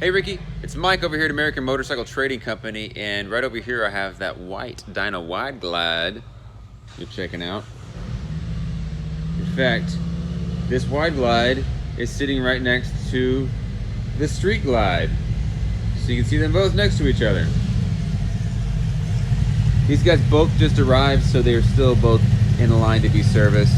Hey Ricky, it's Mike over here at American Motorcycle Trading Company, and right over here I have that white Dyna Wide Glide you're checking out. In fact, this Wide Glide is sitting right next to the Street Glide, so you can see them both next to each other. These guys both just arrived, so they're still both in line to be serviced.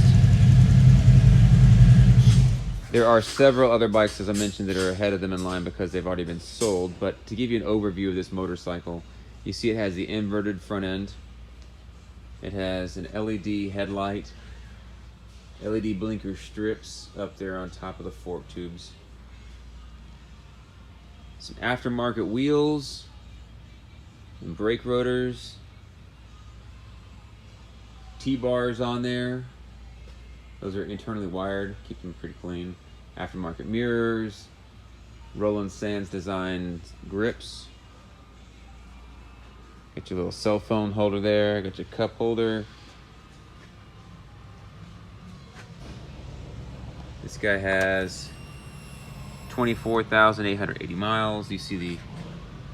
There are several other bikes, as I mentioned, that are ahead of them in line because they've already been sold. But to give you an overview of this motorcycle, you see it has the inverted front end. It has an LED headlight, LED blinker strips up there on top of the fork tubes. Some aftermarket wheels, and brake rotors, T-bars on there. Those are internally wired, keep them pretty clean. Aftermarket mirrors, Roland Sands designed grips. Got your little cell phone holder there, got your cup holder. This guy has 24,880 miles. You see the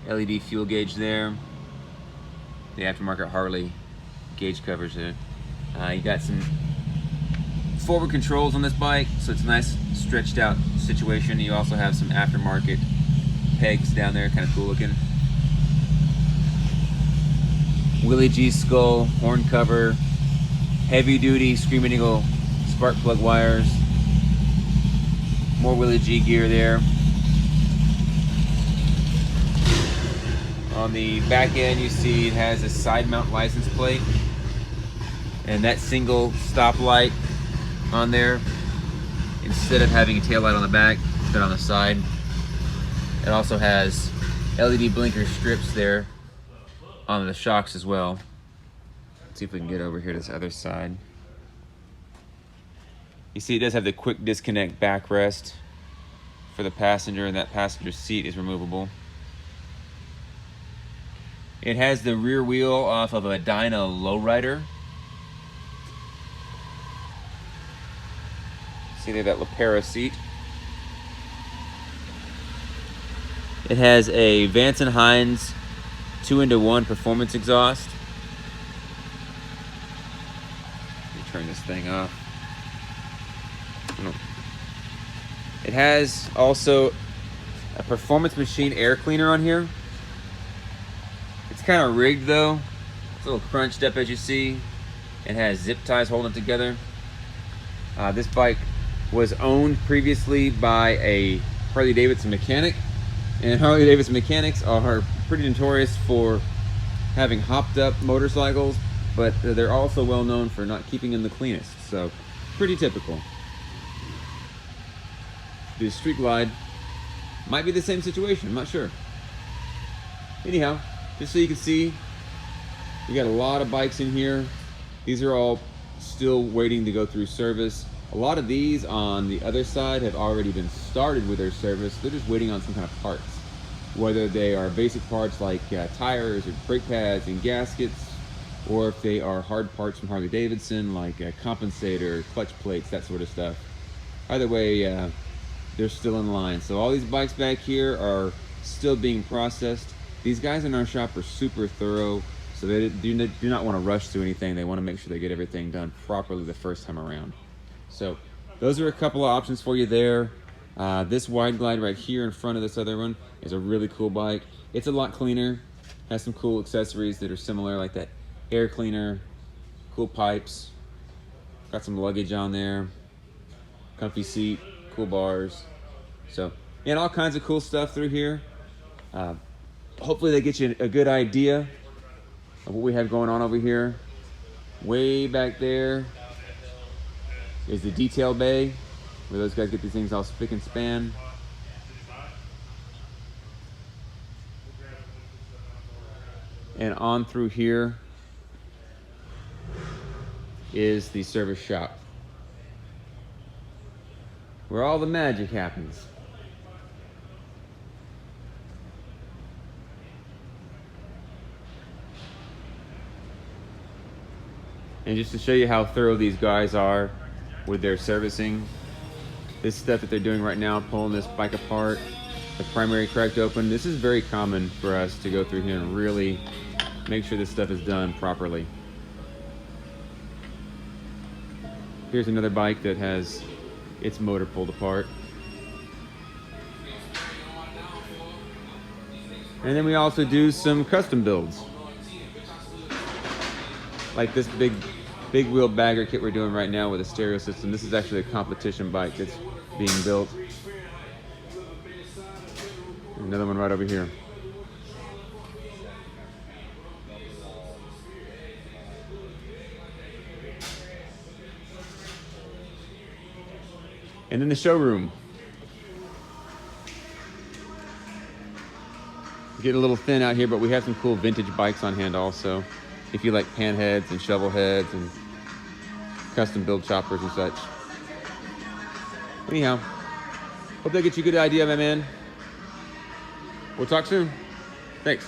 LED fuel gauge there. The aftermarket Harley gauge covers there. You got some forward controls on this bike, so it's a nice stretched out situation. You also have some aftermarket pegs down there, kind of cool looking. Willie G skull, horn cover, heavy duty Screaming Eagle spark plug wires, more Willie G gear there. On the back end you see it has a side mount license plate and that single stop light on there. Instead of having a tail light on the back, it's been on the side. It also has LED blinker strips there on the shocks as well. Let's see if we can get over here to this other side. You see it does have the quick disconnect backrest for the passenger, and that passenger seat is removable. It has the rear wheel off of a Dyna lowrider. See there, that Lapera seat. It has a Vance & Hines 2-in-1 performance exhaust. Let me turn this thing off. It has also a Performance Machine air cleaner on here. It's kind of rigged though. It's a little crunched up, as you see. It has zip ties holding it together. This bike was owned previously by a Harley-Davidson mechanic, and Harley-Davidson mechanics are pretty notorious for having hopped up motorcycles, but they're also well known for not keeping them the cleanest, so pretty typical. The Street Glide might be the same situation, I'm not sure. Anyhow, just so you can see, we got a lot of bikes in here. These are all still waiting to go through service. A lot of these on the other side have already been started with their service. They're just waiting on some kind of parts, whether they are basic parts like tires or brake pads and gaskets, or if they are hard parts from Harley-Davidson like a compensator, clutch plates, that sort of stuff. Either way, they're still in line. So all these bikes back here are still being processed. These guys in our shop are super thorough, so they do not want to rush through anything. They want to make sure they get everything done properly the first time around. So those are a couple of options for you there. This Wide Glide right here in front of this other one is a really cool bike. It's a lot cleaner, has some cool accessories that are similar, like that air cleaner, cool pipes, got some luggage on there, comfy seat, cool bars. So, and all kinds of cool stuff through here. Hopefully they get you a good idea of what we have going on over here. Way back there is the detail bay, where those guys get these things all spick and span. And on through here is the service shop, where all the magic happens. And just to show you how thorough these guys are with their servicing, this stuff that they're doing right now, pulling this bike apart, the primary cracked open. This is very common for us to go through here and really make sure this stuff is done properly. Here's another bike that has its motor pulled apart. And then we also do some custom builds. Like this big wheel bagger kit we're doing right now with a stereo system. This is actually a competition bike that's being built. Another one right over here. And then the showroom. Getting a little thin out here, but we have some cool vintage bikes on hand also. If you like pan heads and shovel heads and custom build choppers and such. Anyhow, hope that gets you a good idea, my man. We'll talk soon. Thanks.